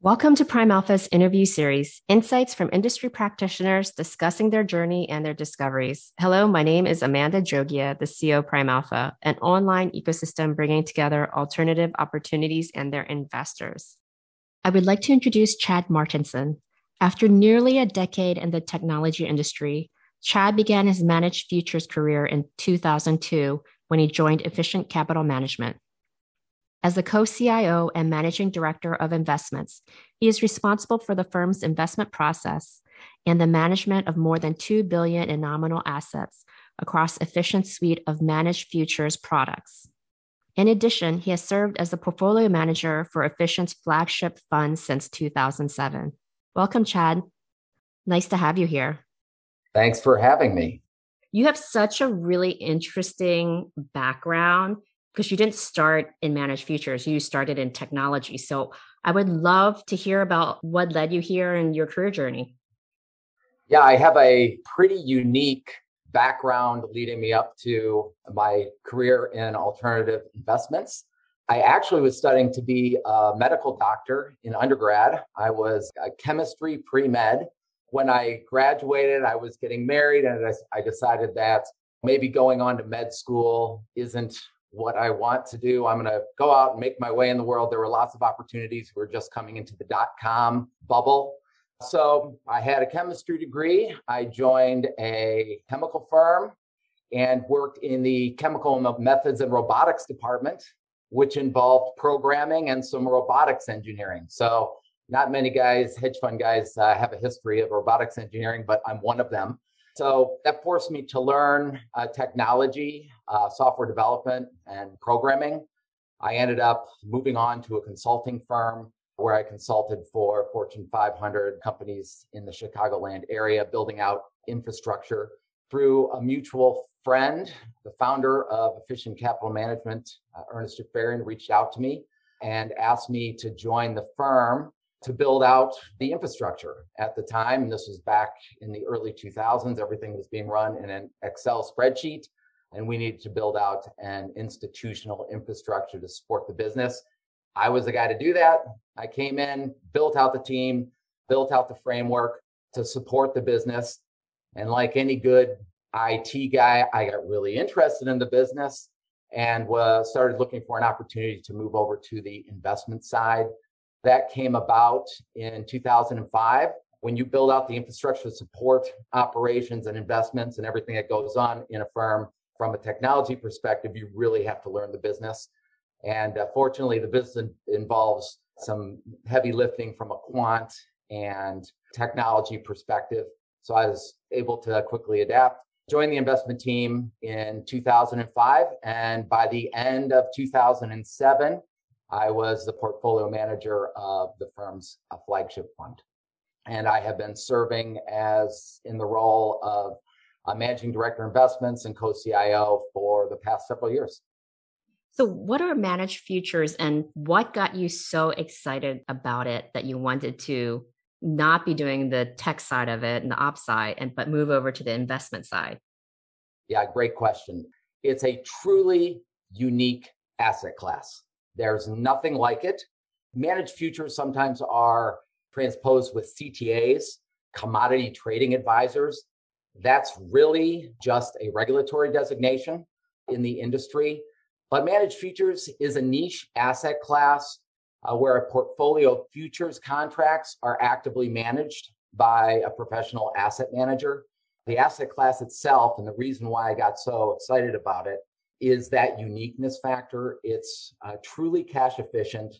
Welcome to PrimeAlpha's interview series, insights from industry practitioners discussing their journey and their discoveries. Hello, my name is Amanda Jogia, the CEO of PrimeAlpha, an online ecosystem bringing together alternative opportunities and their investors. I would like to introduce Chad Martinson. After nearly a decade in the technology industry, Chad began his managed futures career in 2002 when he joined Efficient Capital Management. As the co-CIO and managing director of investments, he is responsible for the firm's investment process and the management of more than $2 billion in nominal assets across Efficient's suite of managed futures products. In addition, he has served as the portfolio manager for Efficient's flagship fund since 2007. Welcome, Chad. Nice to have you here. Thanks for having me. You have such a really interesting background because you didn't start in managed futures, you started in technology. So I would love to hear about what led you here in your career journey. Yeah, I have a pretty unique background leading me up to my career in alternative investments. I actually was studying to be a medical doctor in undergrad. I was a chemistry pre-med. When I graduated, I was getting married, and I decided that maybe going on to med school isn't what I want to do. I'm going to go out and make my way in the world. There were lots of opportunities. We were just coming into the .com bubble. So I had a chemistry degree. I joined a chemical firm and worked in the chemical methods and robotics department, which involved programming and some robotics engineering. So not many guys, hedge fund guys, have a history of robotics engineering, but I'm one of them. So that forced me to learn technology, software development, and programming. I ended up moving on to a consulting firm where I consulted for Fortune 500 companies in the Chicagoland area, building out infrastructure. Through a mutual friend, the founder of Efficient Capital Management, Ernest Jafarian, reached out to me and asked me to join the firm to build out the infrastructure. At the time, and this was back in the early 2000s, everything was being run in an Excel spreadsheet, and we needed to build out an institutional infrastructure to support the business. I was the guy to do that. I came in, built out the team, built out the framework to support the business. And like any good IT guy, I got really interested in the business and started looking for an opportunity to move over to the investment side. That came about in 2005. When you build out the infrastructure to support operations and investments and everything that goes on in a firm from a technology perspective, you really have to learn the business. And fortunately, the business involves some heavy lifting from a quant and technology perspective. So I was able to quickly adapt, join the investment team in 2005. And by the end of 2007, I was the portfolio manager of the firm's flagship fund. And I have been serving as in the role of managing director investments and co-CIO for the past several years. So what are managed futures and what got you so excited about it that you wanted to not be doing the tech side of it and the ops side, but move over to the investment side? Yeah, great question. It's a truly unique asset class. There's nothing like it. Managed futures sometimes are transposed with CTAs, commodity trading advisors. That's really just a regulatory designation in the industry. But managed futures is a niche asset class where a portfolio of futures contracts are actively managed by a professional asset manager. The asset class itself, and the reason why I got so excited about it, is that uniqueness factor. It's truly cash efficient,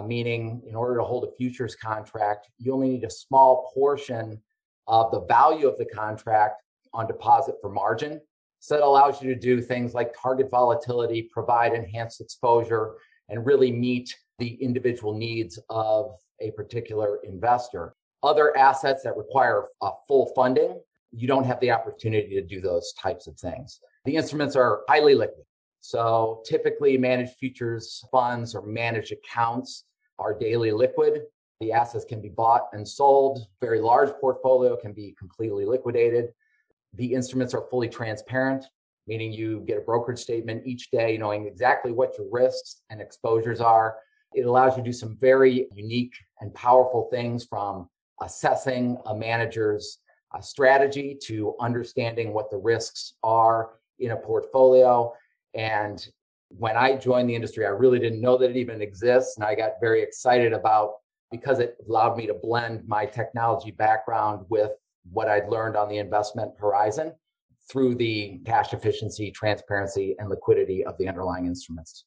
meaning in order to hold a futures contract, you only need a small portion of the value of the contract on deposit for margin. So it allows you to do things like target volatility, provide enhanced exposure, and really meet the individual needs of a particular investor. Other assets that require full funding, you don't have the opportunity to do those types of things. The instruments are highly liquid. So typically managed futures funds or managed accounts are daily liquid. The assets can be bought and sold. Very large portfolio can be completely liquidated. The instruments are fully transparent, meaning you get a brokerage statement each day knowing exactly what your risks and exposures are. It allows you to do some very unique and powerful things, from assessing a manager's strategy to understanding what the risks are in a portfolio. And when I joined the industry, I really didn't know that it even exists. And I got very excited because it allowed me to blend my technology background with what I'd learned on the investment horizon through the cash efficiency, transparency, and liquidity of the underlying instruments.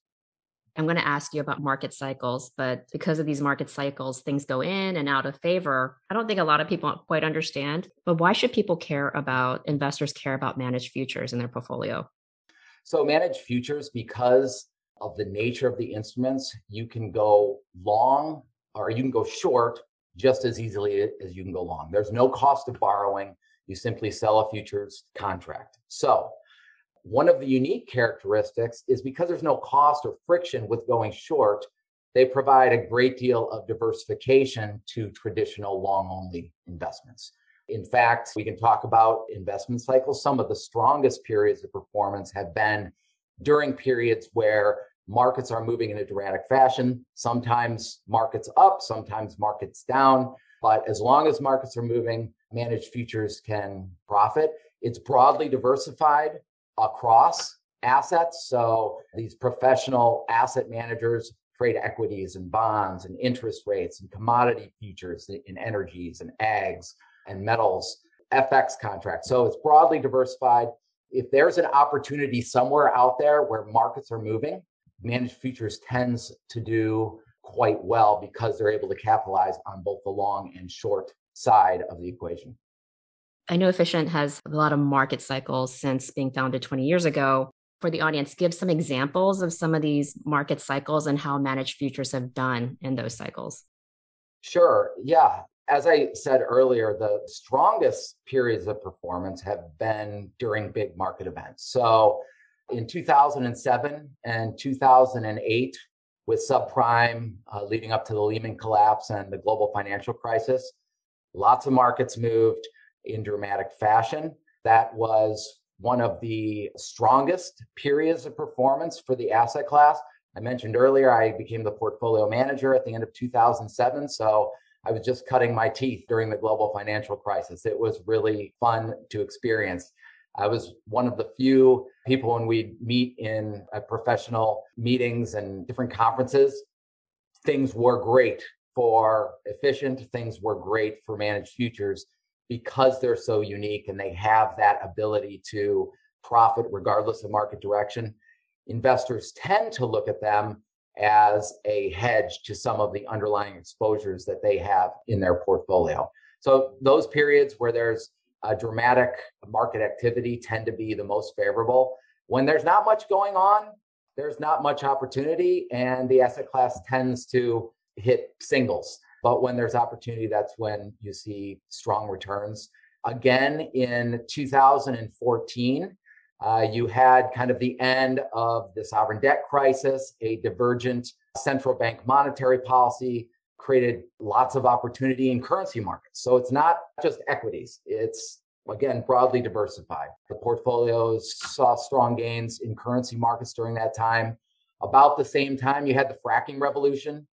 I'm going to ask you about market cycles, but because of these market cycles, things go in and out of favor. I don't think a lot of people quite understand, but why should investors care about managed futures in their portfolio? So managed futures, because of the nature of the instruments, you can go long or you can go short just as easily as you can go long. There's no cost of borrowing. You simply sell a futures contract. So one of the unique characteristics is because there's no cost or friction with going short, they provide a great deal of diversification to traditional long-only investments. In fact, we can talk about investment cycles. Some of the strongest periods of performance have been during periods where markets are moving in a dramatic fashion, sometimes markets up, sometimes markets down. But as long as markets are moving, managed futures can profit. It's broadly diversified across assets. So these professional asset managers trade equities and bonds and interest rates and commodity futures in energies and ags and metals, FX contracts. So it's broadly diversified. If there's an opportunity somewhere out there where markets are moving, managed futures tends to do quite well because they're able to capitalize on both the long and short side of the equation. I know Efficient has a lot of market cycles since being founded 20 years ago. For the audience, give some examples of some of these market cycles and how managed futures have done in those cycles. Sure. Yeah. As I said earlier, the strongest periods of performance have been during big market events. So in 2007 and 2008, with subprime leading up to the Lehman collapse and the global financial crisis, lots of markets moved in dramatic fashion. That was one of the strongest periods of performance for the asset class. I mentioned earlier, I became the portfolio manager at the end of 2007. So I was just cutting my teeth during the global financial crisis. It was really fun to experience. I was one of the few people when we meet in professional meetings and different conferences. Things were great for Efficient. Things were great for managed futures because they're so unique and they have that ability to profit regardless of market direction. Investors tend to look at them as a hedge to some of the underlying exposures that they have in their portfolio. So those periods where there's a dramatic market activity tend to be the most favorable. When there's not much going on, there's not much opportunity, and the asset class tends to hit singles. But when there's opportunity, that's when you see strong returns. Again, in 2014, you had kind of the end of the sovereign debt crisis. A divergent central bank monetary policy created lots of opportunity in currency markets. So it's not just equities. It's, again, broadly diversified. The portfolios saw strong gains in currency markets during that time. About the same time, you had the fracking revolution,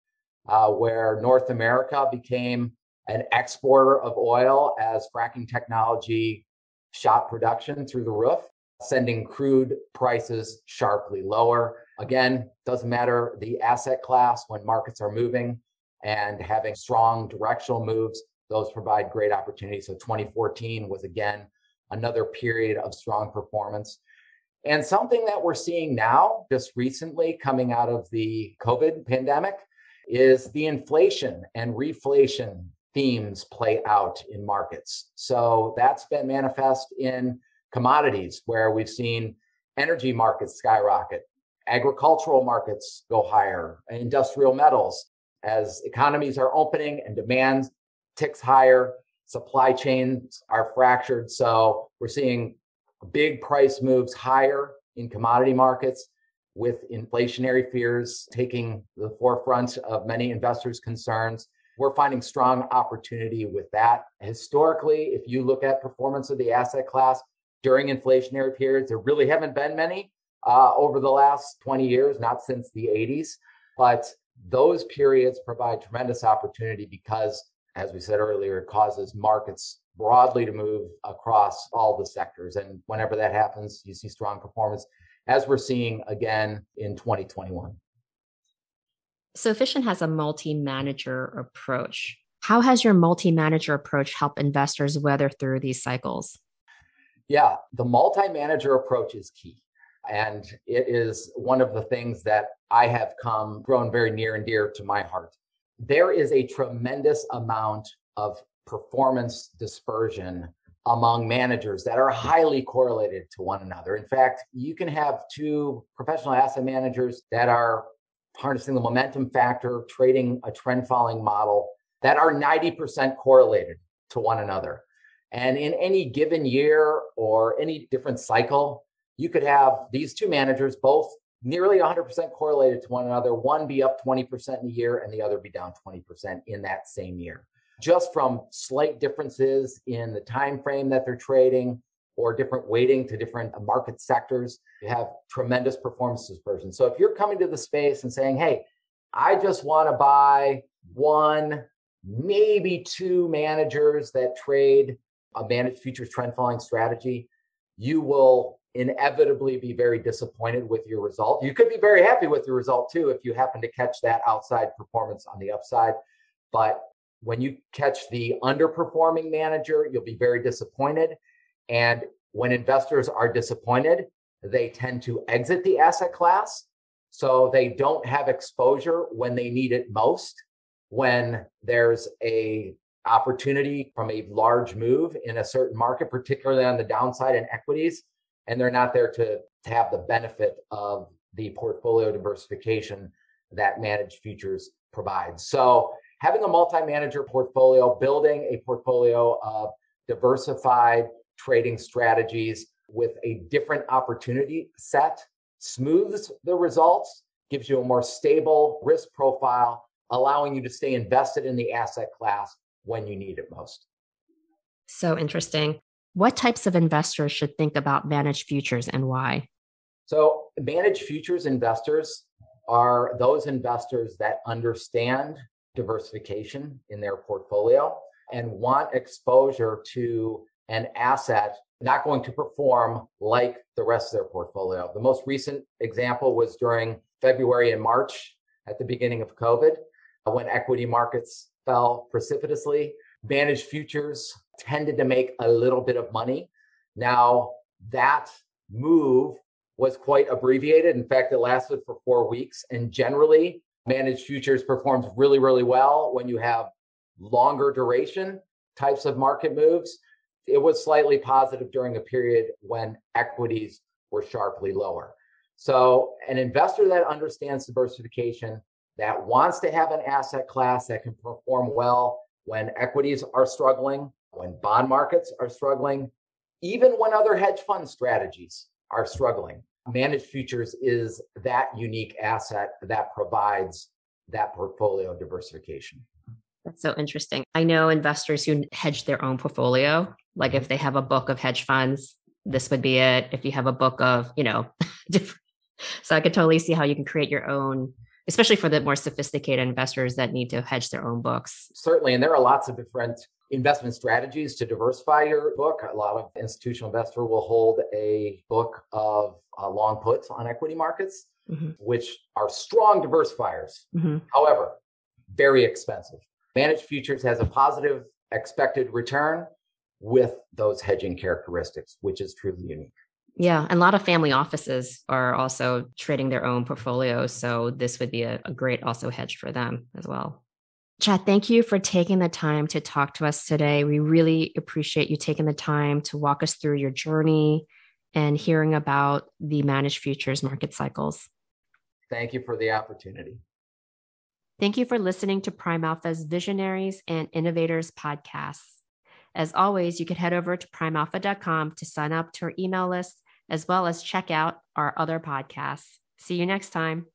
where North America became an exporter of oil as fracking technology shot production through the roof, sending crude prices sharply lower. Again, doesn't matter the asset class, when markets are moving and having strong directional moves, those provide great opportunities. So 2014 was, again, another period of strong performance. And something that we're seeing now, just recently coming out of the COVID pandemic, is the inflation and reflation themes play out in markets. So that's been manifest in commodities, where we've seen energy markets skyrocket, agricultural markets go higher, industrial metals. As economies are opening and demand ticks higher, supply chains are fractured. So we're seeing big price moves higher in commodity markets, with inflationary fears taking the forefront of many investors' concerns. We're finding strong opportunity with that. Historically, if you look at performance of the asset class during inflationary periods, there really haven't been many over the last 20 years, not since the 80s. But those periods provide tremendous opportunity because, as we said earlier, it causes markets broadly to move across all the sectors. And whenever that happens, you see strong performance, as we're seeing again in 2021. So Efficient has a multi-manager approach. How has your multi-manager approach helped investors weather through these cycles? Yeah, the multi-manager approach is key. And it is one of the things that I have grown very near and dear to my heart. There is a tremendous amount of performance dispersion among managers that are highly correlated to one another. In fact, you can have two professional asset managers that are harnessing the momentum factor, trading a trend following model that are 90% correlated to one another. And in any given year or any different cycle, you could have these two managers both nearly 100% correlated to one another, one be up 20% in a year and the other be down 20% in that same year. Just from slight differences in the time frame that they're trading or different weighting to different market sectors, you have tremendous performance dispersion. So if you're coming to the space and saying, hey, I just want to buy one, maybe two managers that trade a managed futures trend following strategy, you will inevitably be very disappointed with your result. You could be very happy with your result too if you happen to catch that outside performance on the upside. But when you catch the underperforming manager, you'll be very disappointed. And when investors are disappointed, they tend to exit the asset class. So they don't have exposure when they need it most. When there's a opportunity from a large move in a certain market, particularly on the downside in equities, and they're not there to have the benefit of the portfolio diversification that managed futures provides. So having a multi-manager portfolio, building a portfolio of diversified trading strategies with a different opportunity set smooths the results, gives you a more stable risk profile, allowing you to stay invested in the asset class when you need it most. So interesting. What types of investors should think about managed futures and why? So managed futures investors are those investors that understand diversification in their portfolio and want exposure to an asset not going to perform like the rest of their portfolio. The most recent example was during February and March at the beginning of COVID, when equity markets fell precipitously. Managed futures tended to make a little bit of money. Now, that move was quite abbreviated. In fact, it lasted for 4 weeks. And generally, managed futures performs really, really well when you have longer duration types of market moves. It was slightly positive during a period when equities were sharply lower. So an investor that understands diversification, that wants to have an asset class that can perform well when equities are struggling, when bond markets are struggling, even when other hedge fund strategies are struggling. Managed futures is that unique asset that provides that portfolio diversification. That's so interesting. I know investors who hedge their own portfolio. Like if they have a book of hedge funds, this would be it. If you have a book of, different. So I could totally see how you can create your own, especially for the more sophisticated investors that need to hedge their own books. Certainly. And there are lots of different investment strategies to diversify your book. A lot of institutional investor will hold a book of long puts on equity markets, which are strong diversifiers. However, very expensive. Managed futures has a positive expected return with those hedging characteristics, which is truly unique. Yeah. And a lot of family offices are also trading their own portfolios. So this would be a great also hedge for them as well. Chad, thank you for taking the time to talk to us today. We really appreciate you taking the time to walk us through your journey and hearing about the managed futures market cycles. Thank you for the opportunity. Thank you for listening to PrimeAlpha's Visionaries and Innovators podcasts. As always, you can head over to primealpha.com to sign up to our email list, as well as check out our other podcasts. See you next time.